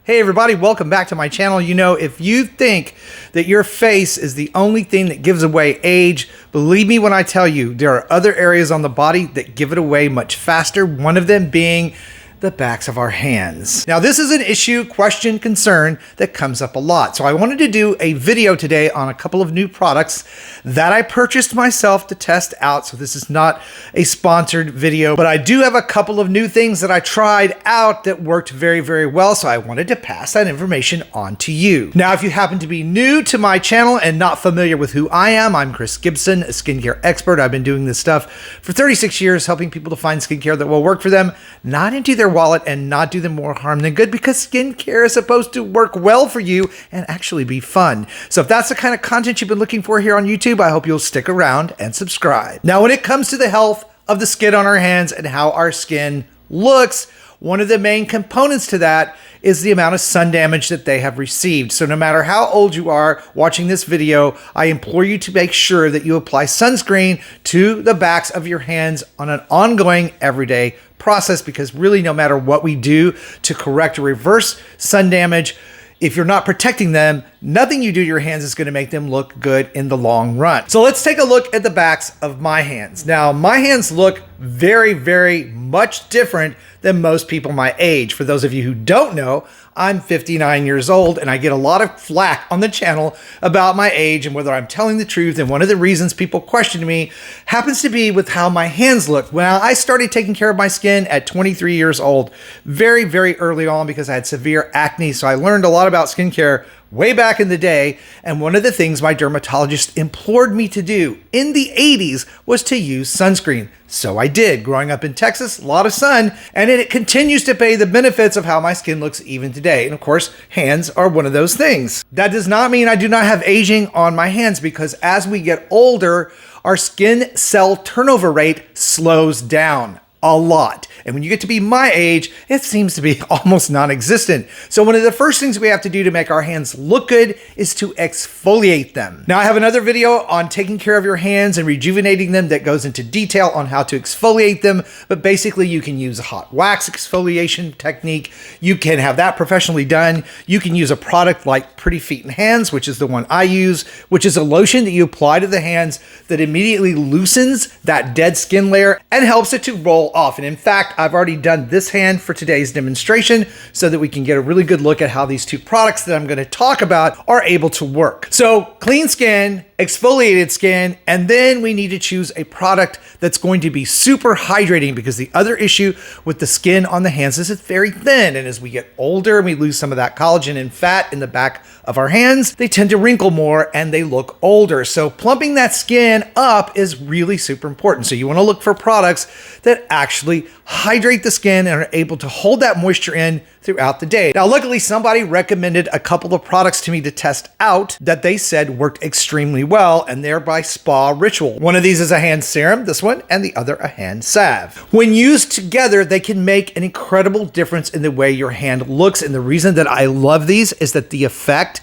Hey everybody, welcome back to my channel. You know, if you think that your face is the only thing that gives away age, believe me when I tell you, there are other areas on the body that give it away much faster, one of them being the backs of our hands. Now, this is an issue, question, concern that comes up a lot. So I wanted to do a video today on a couple of new products that I purchased myself to test out. So this is not a sponsored video, but I do have a couple of new things that I tried out that worked very, very well. So I wanted to pass that information on to you. Now, if you happen to be new to my channel and not familiar with who I am, I'm Chris Gibson, a skincare expert. I've been doing this stuff for 36 years, helping people to find skincare that will work for them, not into their wallet and not do them more harm than good, because skincare is supposed to work well for you and actually be fun. So if that's the kind of content you've been looking for here on YouTube, I hope you'll stick around and subscribe. Now, when it comes to the health of the skin on our hands and how our skin looks, one of the main components to that is the amount of sun damage that they have received. So no matter how old you are watching this video, I implore you to make sure that you apply sunscreen to the backs of your hands on an ongoing, everyday process, because really no matter what we do to correct or reverse sun damage, if you're not protecting them, nothing you do to your hands is going to make them look good in the long run. So let's take a look at the backs of my hands. Now, my hands look very, very much different than most people my age. For those of you who don't know, I'm 59 years old and I get a lot of flack on the channel about my age and whether I'm telling the truth. And one of the reasons people question me happens to be with how my hands look. Well, I started taking care of my skin at 23 years old, very, very early on, because I had severe acne. So I learned a lot about skincare way back in the day, and one of the things my dermatologist implored me to do in the 80s was to use sunscreen. So I did. Growing up in Texas, a lot of sun, and it continues to pay the benefits of how my skin looks even today. And of course, hands are one of those things. That does not mean I do not have aging on my hands, because as we get older, our skin cell turnover rate slows down a lot. And when you get to be my age, it seems to be almost non-existent. So one of the first things we have to do to make our hands look good is to exfoliate them. Now, I have another video on taking care of your hands and rejuvenating them that goes into detail on how to exfoliate them. But basically, you can use a hot wax exfoliation technique. You can have that professionally done. You can use a product like Pretty Feet and Hands, which is the one I use, which is a lotion that you apply to the hands that immediately loosens that dead skin layer and helps it to roll off. And in fact, I've already done this hand for today's demonstration so that we can get a really good look at how these two products that I'm going to talk about are able to work. So clean skin, exfoliated skin, and then we need to choose a product that's going to be super hydrating, because the other issue with the skin on the hands is it's very thin. And as we get older and we lose some of that collagen and fat in the back of our hands, they tend to wrinkle more and they look older. So plumping that skin up is really super important. So you want to look for products that actually hydrate the skin and are able to hold that moisture in throughout the day. Now, luckily, somebody recommended a couple of products to me to test out that they said worked extremely well, and they're by Spa Ritual. One of these is a hand serum, this one, and the other a hand salve. When used together, they can make an incredible difference in the way your hand looks. And the reason that I love these is that the effect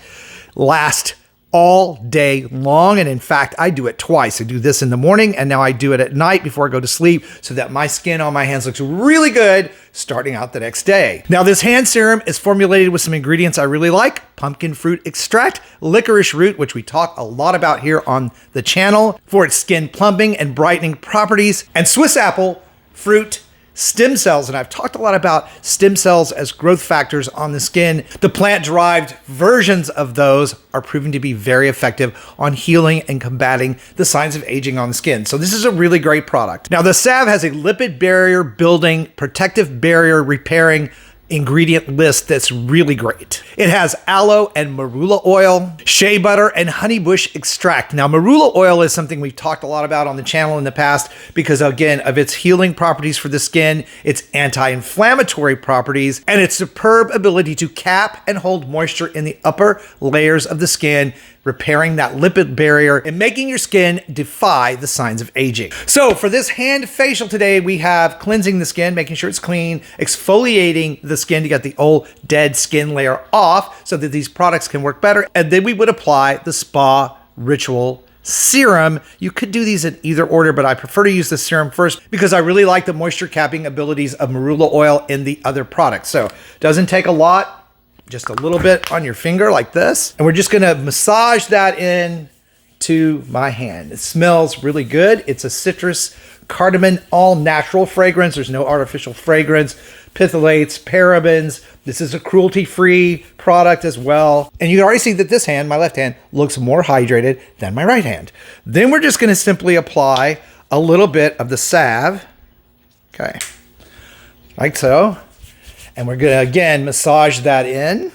lasts all day long. And in fact, I do it twice. I do this in the morning, and now I do it at night before I go to sleep, so that my skin on my hands looks really good starting out the next day. Now, this hand serum is formulated with some ingredients I really like: pumpkin fruit extract, licorice root, which we talk a lot about here on the channel for its skin plumping and brightening properties, and Swiss apple fruit stem cells. And I've talked a lot about stem cells as growth factors on the skin. The plant-derived versions of those are proven to be very effective on healing and combating the signs of aging on the skin. So this is a really great product. Now, the salve has a lipid barrier building, protective barrier repairing ingredient list that's really great. It has aloe and marula oil, shea butter, and honeybush extract. Now, marula oil is something we've talked a lot about on the channel in the past because, again, of its healing properties for the skin, its anti-inflammatory properties, and its superb ability to cap and hold moisture in the upper layers of the skin, repairing that lipid barrier and making your skin defy the signs of aging. So for this hand facial today, we have cleansing the skin, making sure it's clean, exfoliating the skin to get the old dead skin layer off so that these products can work better. And then we would apply the Spa Ritual serum. You could do these in either order, but I prefer to use the serum first because I really like the moisture capping abilities of marula oil in the other products. So it doesn't take a lot. just a little bit on your finger like this. And we're just gonna massage that in to my hand. It smells really good. It's a citrus cardamom, all natural fragrance. There's no artificial fragrance, phthalates, parabens. This is a cruelty-free product as well. And you can already see that this hand, my left hand, looks more hydrated than my right hand. Then we're just gonna simply apply a little bit of the salve, okay, like so. And we're gonna, again, massage that in.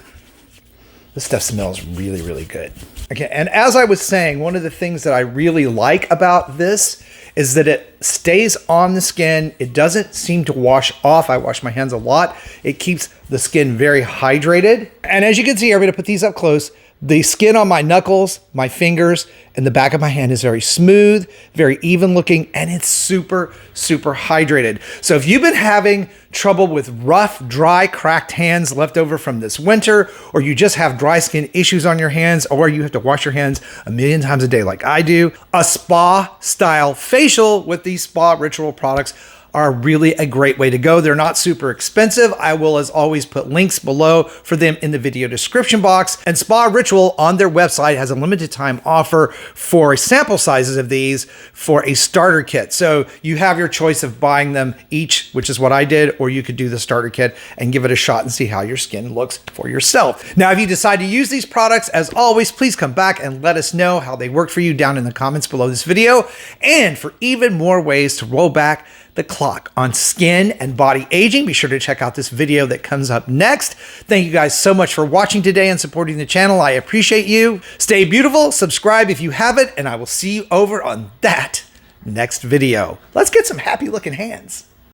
This stuff smells really, really good. Okay, and as I was saying, one of the things that I really like about this is that it stays on the skin. It doesn't seem to wash off. I wash my hands a lot. It keeps the skin very hydrated. And as you can see, I'm gonna put these up close. The skin on my knuckles, my fingers, and the back of my hand is very smooth, very even looking, and it's super, super hydrated. So if you've been having trouble with rough, dry, cracked hands left over from this winter, or you just have dry skin issues on your hands, or you have to wash your hands a million times a day like I do, a spa-style facial with these Spa Ritual products are really a great way to go. They're not super expensive. I will, as always, put links below for them in the video description box. And Spa Ritual on their website has a limited time offer for sample sizes of these for a starter kit. So you have your choice of buying them each, which is what I did, or you could do the starter kit and give it a shot and see how your skin looks for yourself. Now, if you decide to use these products, as always, please come back and let us know how they work for you down in the comments below this video. And for even more ways to roll back the clock on skin and body aging, be sure to check out this video that comes up next. Thank you guys so much for watching today and supporting the channel. I appreciate you. Stay beautiful, subscribe if you haven't, and I will see you over on that next video. Let's get some happy looking hands.